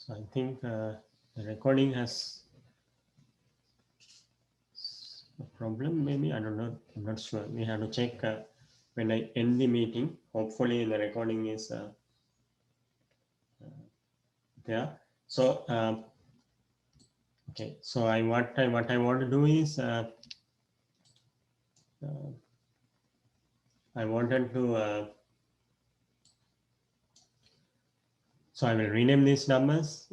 So I think the recording has a problem, maybe. I don't know. I'm not sure. We have to check when I end the meeting. Hopefully, the recording is there. So, okay. So what I want to do is I wanted to. So I will rename these numbers.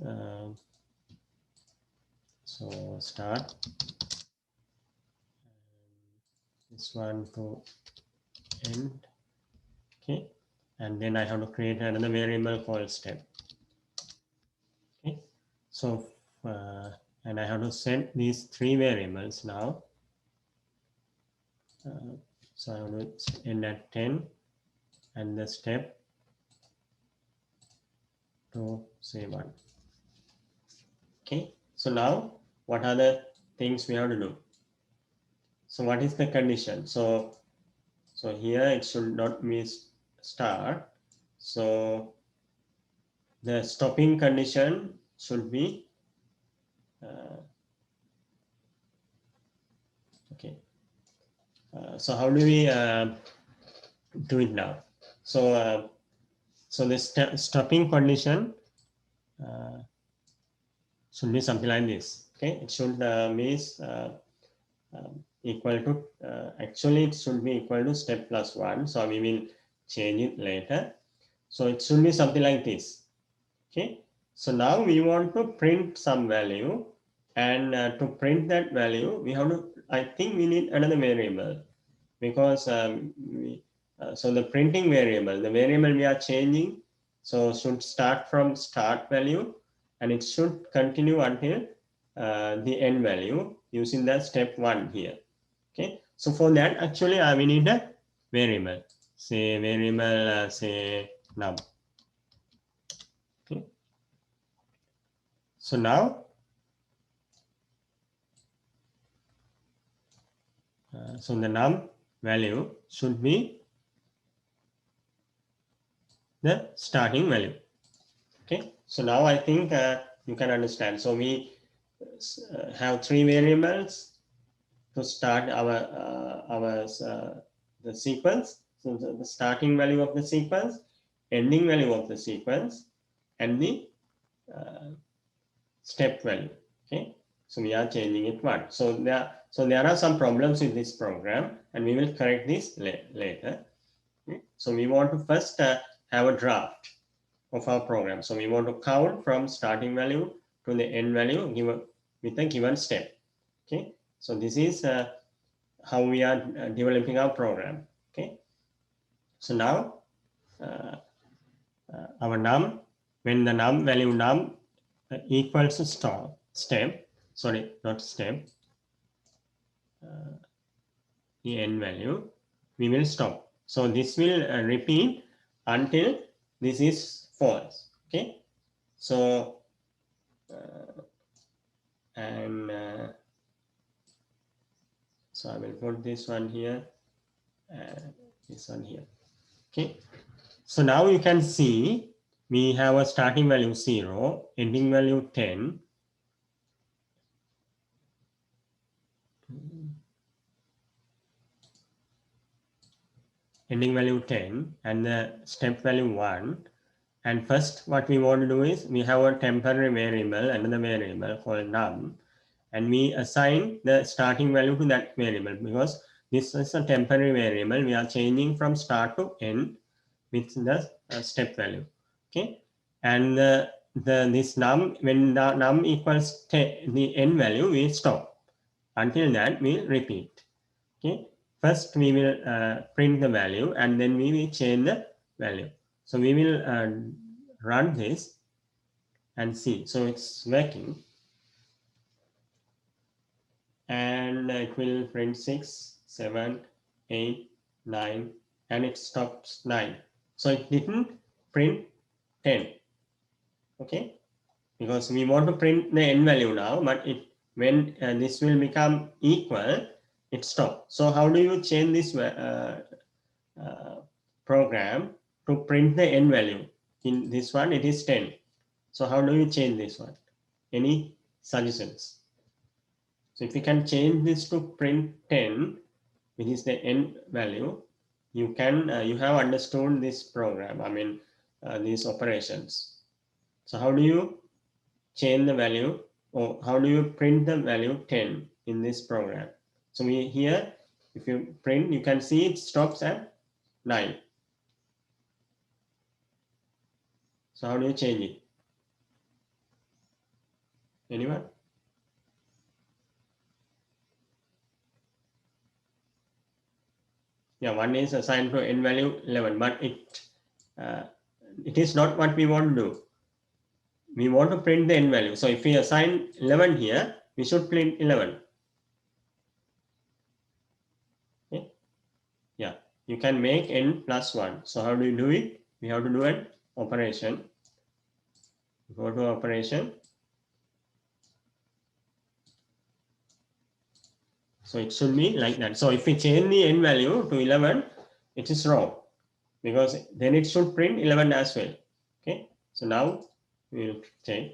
So start. This one to end. Okay. And then I have to create another variable called step. Okay. So and I have to set these three variables now. So I have to end at 10 and the step to say 1. Okay. So now what are the things we have to do? So what is the condition? So here it should not be start. So the stopping condition should be okay. So how do we do it now? So so the stopping condition should be something like this. Okay, it should be equal to actually it should be equal to step plus 1. So we will change it later. So it should be something like this. Okay, so now we want to print some value, and to print that value we have to, I think we need another variable, because so the printing variable, the variable we are changing, so should start from start value and it should continue until the end value using the step 1 here. Okay, so for that actually we need a variable, say variable say num. Okay, so now so the num value should be the starting value. Okay, so now I think you can understand. So we have three variables to start our the sequence. So the starting value of the sequence, ending value of the sequence, and the step value. Okay, so we are changing it one. So there are some problems with this program, and we will correct this later. Okay? So we want to first have a draft of our program. So we want to count from starting value to the end value given with a given step. Okay, so this is how we are developing our program. Okay, so now our num, when the num value num equals to step, sorry, not step, the end value, we will stop. So this will repeat until this is false. Okay, so and so I will put this one here and this one here. Okay, so now you can see we have a starting value 0, ending value 10. Ending value 10 and the step value 1. And first what we want to do is we have a temporary variable, another variable called num, and we assign the starting value to that variable because this is a temporary variable. We are changing from start to end with the step value. Okay, and this num, when the num equals the end value, we stop. Until that we repeat. Okay, first we will print the value and then we will change the value. So we will run this and see. So it's working, and it will print 6, 7, 8, 9, and it stops 9. So it didn't print 10. Okay, because we want to print the end value now, but it when this will become equal, it stops. So how do you change this program to print the end value? In this one it is 10. So how do you change this one? Any suggestions? So if you can change this to print 10, which is the end value, you can you have understood this program. I mean these operations. So how do you change the value, or how do you print the value 10 in this program? So we here, if you print, you can see it stops at 9. So how do you change it? Anyone? Yeah, one is assigned to n value 11, but uh, it is not what we want to do. We want to print the n value. So if we assign 11 here, we should print 11. Okay? Yeah, you can make n plus 1. So how do you do it? We have to do an operation. Go to operation. So it should be like that. So if we change the n value to 11, it is wrong, because then it should print 11 as well. Okay. So now we will check.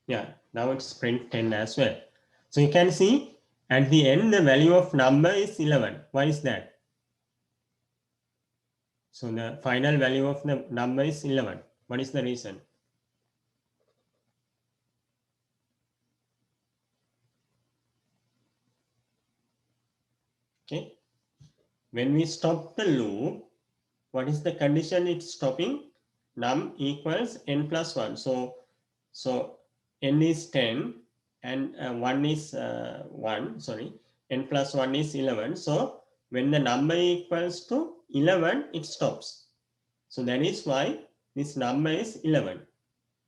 Yeah, now it's print 10 as well. So you can see at the end, the value of number is 11. Why is that? So the final value of the number is 11. What is the reason? Okay. When we stop the loop, what is the condition it's stopping? Num equals n plus 1. So n is 10 and 1 is 1, sorry, n plus 1 is 11. So when the number equals to 11, it stops. So that is why this number is 11.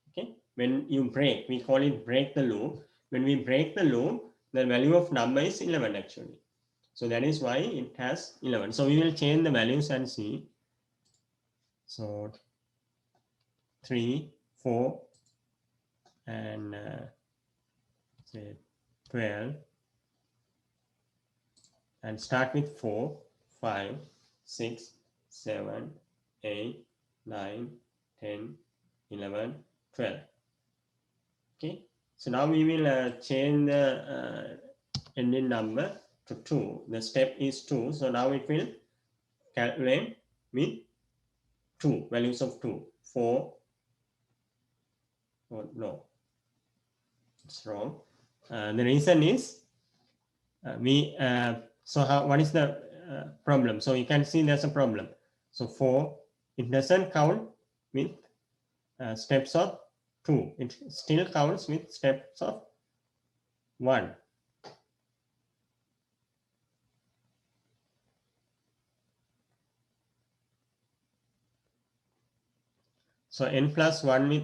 Okay, when you break, we call it break the loop. When we break the loop, the value of number is 11 actually. So that is why it has 11. So we will change the values and see. So 3, 4, and say 12, and start with 4, 5, 6, 7, 8, 9, 10, 11, 12. Okay, so now we will change the ending number to 2. The step is 2. So now it will calculate with 2, values of 2, 4. Oh, no, it's wrong. The reason is what is the problem? So you can see there's a problem. So 4, it doesn't count with steps of 2. It still counts with steps of 1. So n plus 1 with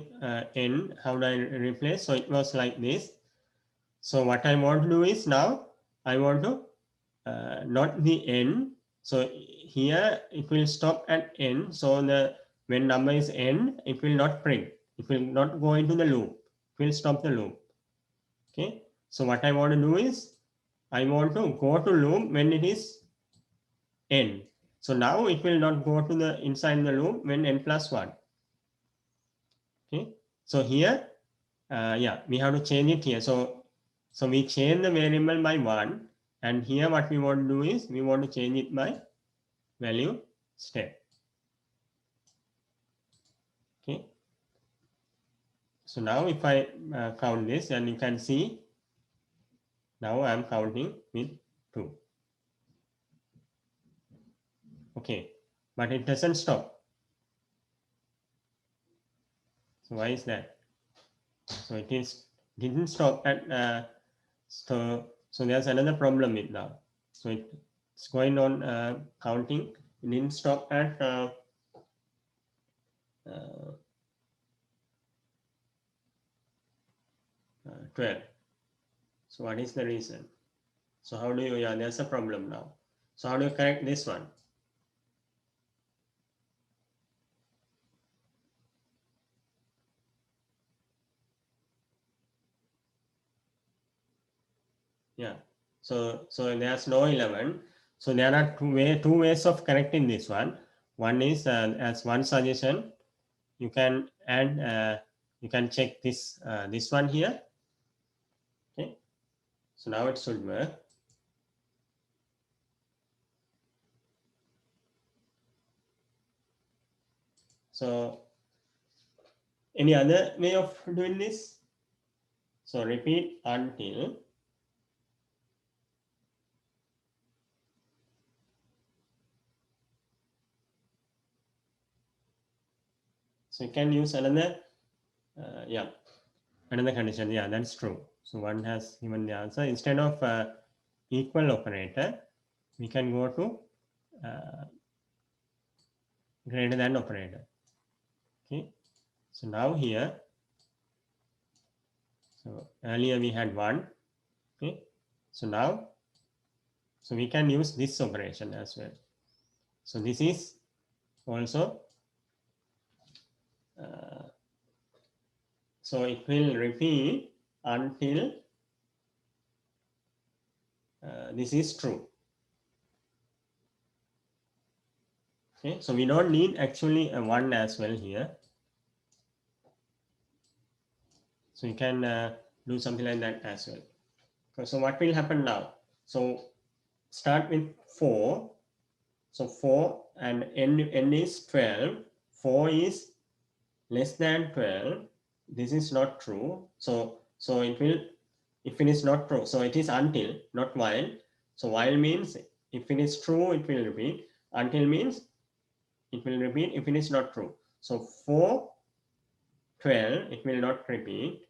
n, how do I replace? So it was like this. So what I want to do is now I want to not the n. So here it will stop at n. So when number is n, it will not print. It will not go into the loop. It will stop the loop. Okay. So what I want to do is I want to go to loop when it is n. So now it will not go to the inside the loop when n plus 1. Okay. So here, yeah, we have to change it here. So we change the variable by 1, and here what we want to do is we want to change it by value step. Okay. So now if I count this, and you can see now I'm counting with 2. Okay, but it doesn't stop. So why is that? So didn't stop at so there's another problem with now. So it's going on counting. It didn't stop at 12. So what is the reason? So how do you, yeah, there's a problem now. So how do you correct this one? Yeah. So there's no 11. So there are two ways of correcting this one. One is as one suggestion, you can add, you can check this one here. Okay. So now it should work. So any other way of doing this? So repeat until. So you can use another, yeah, another condition. Yeah, that's true. So one has given the answer. Instead of equal operator, we can go to greater than operator. Okay. So now here, so earlier we had 1. Okay. So now, so we can use this operation as well. So this is also, so it will repeat until this is true. Okay. So we don't need actually a 1 as well here. So you can do something like that as well. Okay, so what will happen now? So start with 4. So 4 and n is 12. 4 is less than 12. This is not true. So it will, if it is not true, so it is until, not while. So while means if it is true, it will repeat. Until means it will repeat if it is not true. So 4, 12, it will not repeat.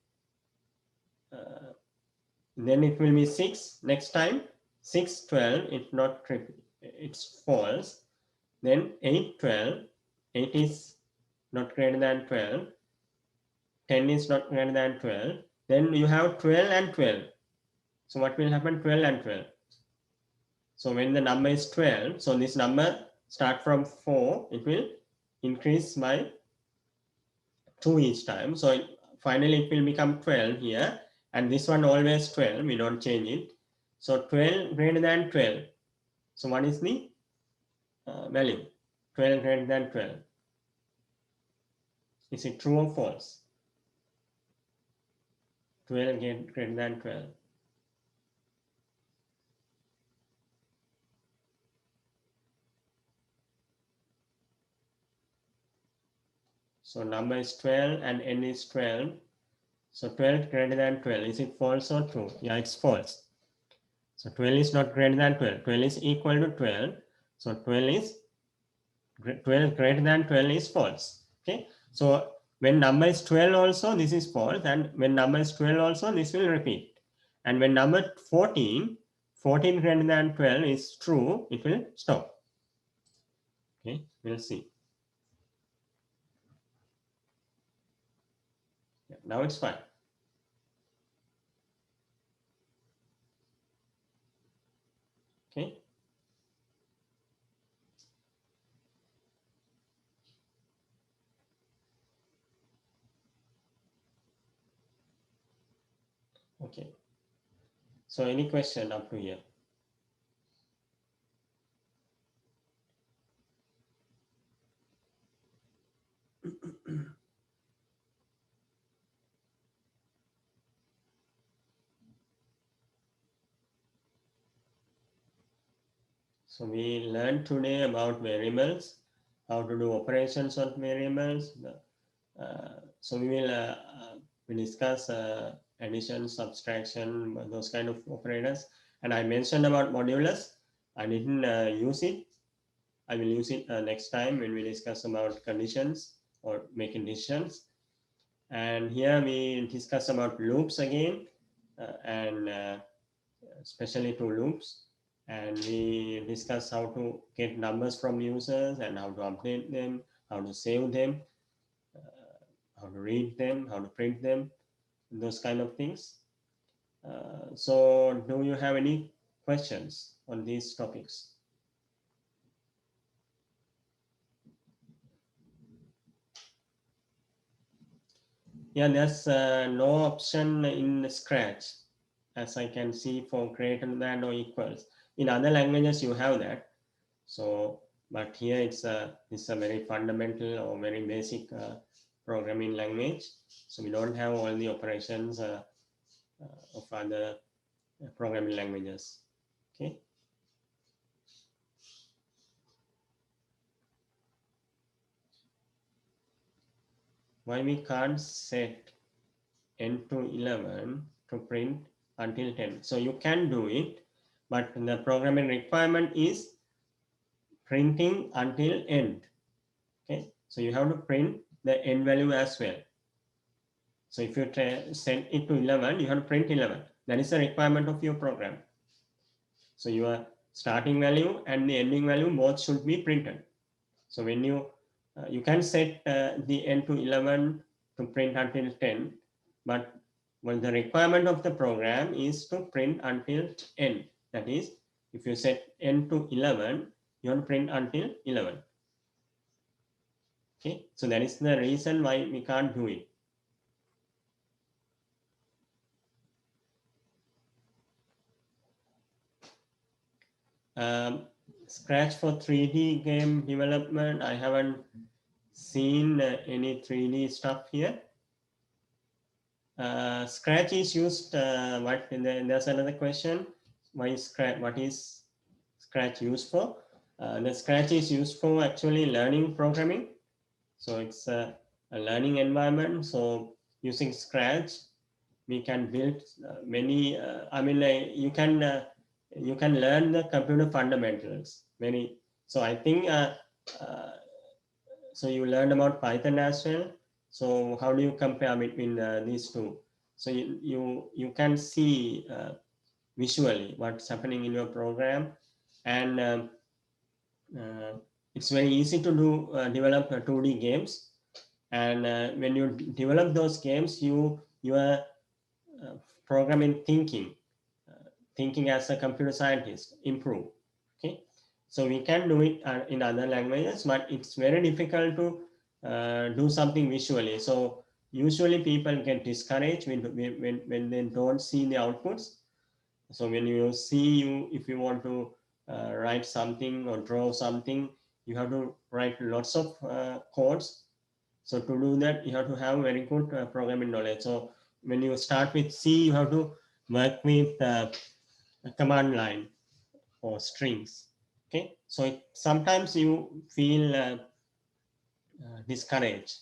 Then it will be 6 next time. 6, 12, it not repeat, it's false. Then 8, 12, 8 is not greater than 12. 10 is not greater than 12. Then you have 12 and 12. So what will happen? 12 and 12. So when the number is 12, so this number start from 4, it will increase by 2 each time. So finally it will become 12 here. And this one always 12. We don't change it. So 12 greater than 12. So what is the value? 12 greater than 12. Is it true or false? 12 greater than 12. So number is 12 and n is 12. So 12 greater than 12. Is it false or true? Yeah, it's false. So 12 is not greater than 12. 12 is equal to 12. So 12 greater than 12 is false. Okay. So when number is 12 also, this is false. And when number is 12 also, this will repeat. And when number 14, 14 greater than 12 is true, it will stop. Okay, we'll see. Yeah, now it's fine. Okay. Okay. So any question up to here? So we learned today about variables, how to do operations on variables. So we will we discuss addition, subtraction, those kind of operators. And I mentioned about modulus. I didn't use it. I will use it next time when we discuss about conditions or making decisions. And here we discuss about loops again, and especially two loops. And we discuss how to get numbers from users and how to update them, how to save them, how to read them, how to print them, those kind of things. So do you have any questions on these topics? Yeah, there's no option in Scratch as I can see, for greater than or equals. In other languages, you have that. So, but here it's a very fundamental or very basic programming language. So we don't have all the operations of other programming languages. Okay. Why we can't set n to 11 to print until 10? So you can do it, but the programming requirement is printing until end. Okay, so you have to print the end value as well. So if you set it to 11, you have to print 11. That is the requirement of your program. So your starting value and the ending value both should be printed. So when you can set the end to 11 to print until 10, but well, the requirement of the program is to print until end. That is, if you set n to 11, you have to print until 11. Okay, so that is the reason why we can't do it. Scratch for 3D game development. I haven't seen any 3D stuff here. Scratch is used. What? There's another question. Why is Scratch? What is Scratch used for? The Scratch is used for actually learning programming. So it's a learning environment. So using Scratch, we can build many. You can learn the computer fundamentals. Many. So I think so you learned about Python as well. So how do you compare between these two? So you can see visually what's happening in your program, and it's very easy to do develop 2D games. And when you develop those games, your programming thinking as a computer scientist improve. Okay, so we can do it in other languages, but it's very difficult to do something visually. So usually people get discouraged when they don't see the outputs. So when you see if you want to write something or draw something, you have to write lots of codes. So to do that, you have to have very good programming knowledge. So when you start with C, you have to work with a command line or strings. Okay, so sometimes you feel discouraged,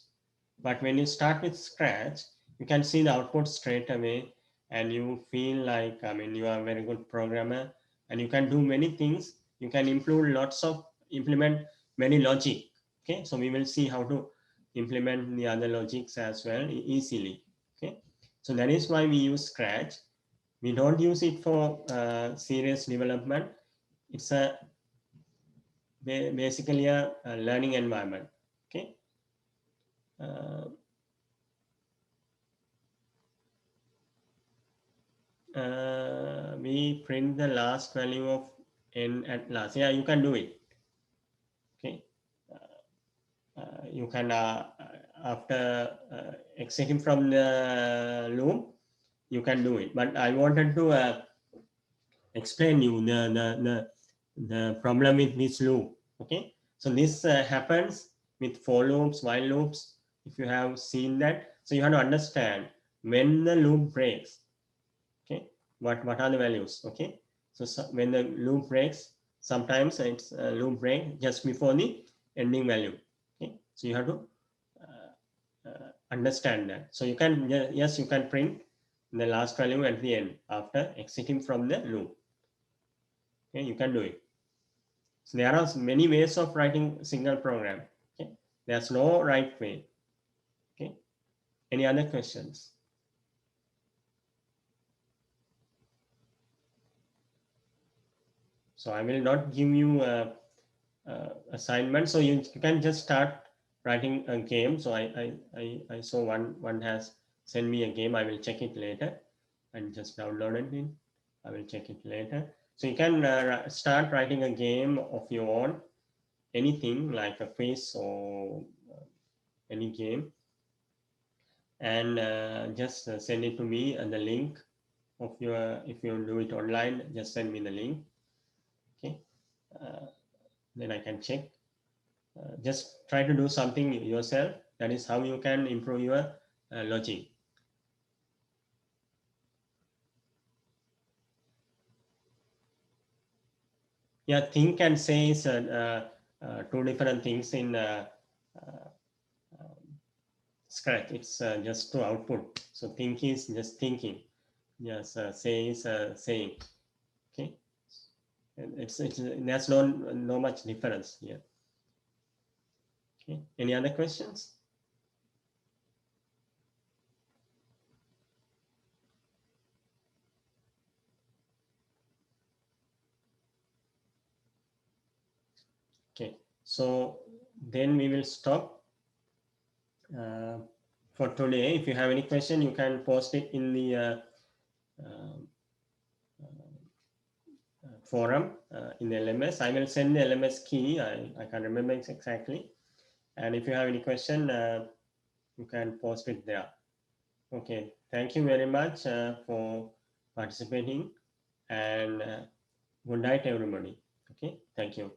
but when you start with Scratch, you can see the output straight away, and you feel like you are a very good programmer, and you can do many things. You can implement many logic. Okay, so we will see how to implement the other logics as well easily. Okay, so that is why we use Scratch. We don't use it for serious development. It's basically a learning environment. Okay. Uh, we print the last value of n at last. Yeah, you can do it. Okay. You can after exiting from the loop, you can do it. But I wanted to explain you the problem with this loop. Okay, so this happens with for loops, while loops. If you have seen that, so you have to understand when the loop breaks. Okay, what are the values? Okay, so when the loop breaks, sometimes it's a loop break just before the ending value. Okay, so you have to understand that. So you can, yes, you can print the last value at the end after exiting from the loop. Okay, you can do it. So there are many ways of writing single program. Okay, there's no right way. Okay, any other questions? So I will not give you a assignment. So you can just start writing a game. So I saw one has sent me a game. I will check it later and just download it. I will check it later. So you can start writing a game of your own, anything like a quiz or any game, and just send it to me and the link of your, if you do it online, just send me the link. Okay, then I can check. Just try to do something yourself. That is how you can improve your logic. Yeah, think and say is two different things in Scratch. It's just to output. So think is just thinking. Yes, say is saying. Okay, and it's there's no much difference here. Okay, any other questions? Okay, so then we will stop uh, for today. If you have any question, you can post it in the uh, forum in the LMS. I will send the LMS key. I can't remember it exactly. And if you have any question, you can post it there. Okay, thank you very much for participating, and good night, everybody. Okay, thank you.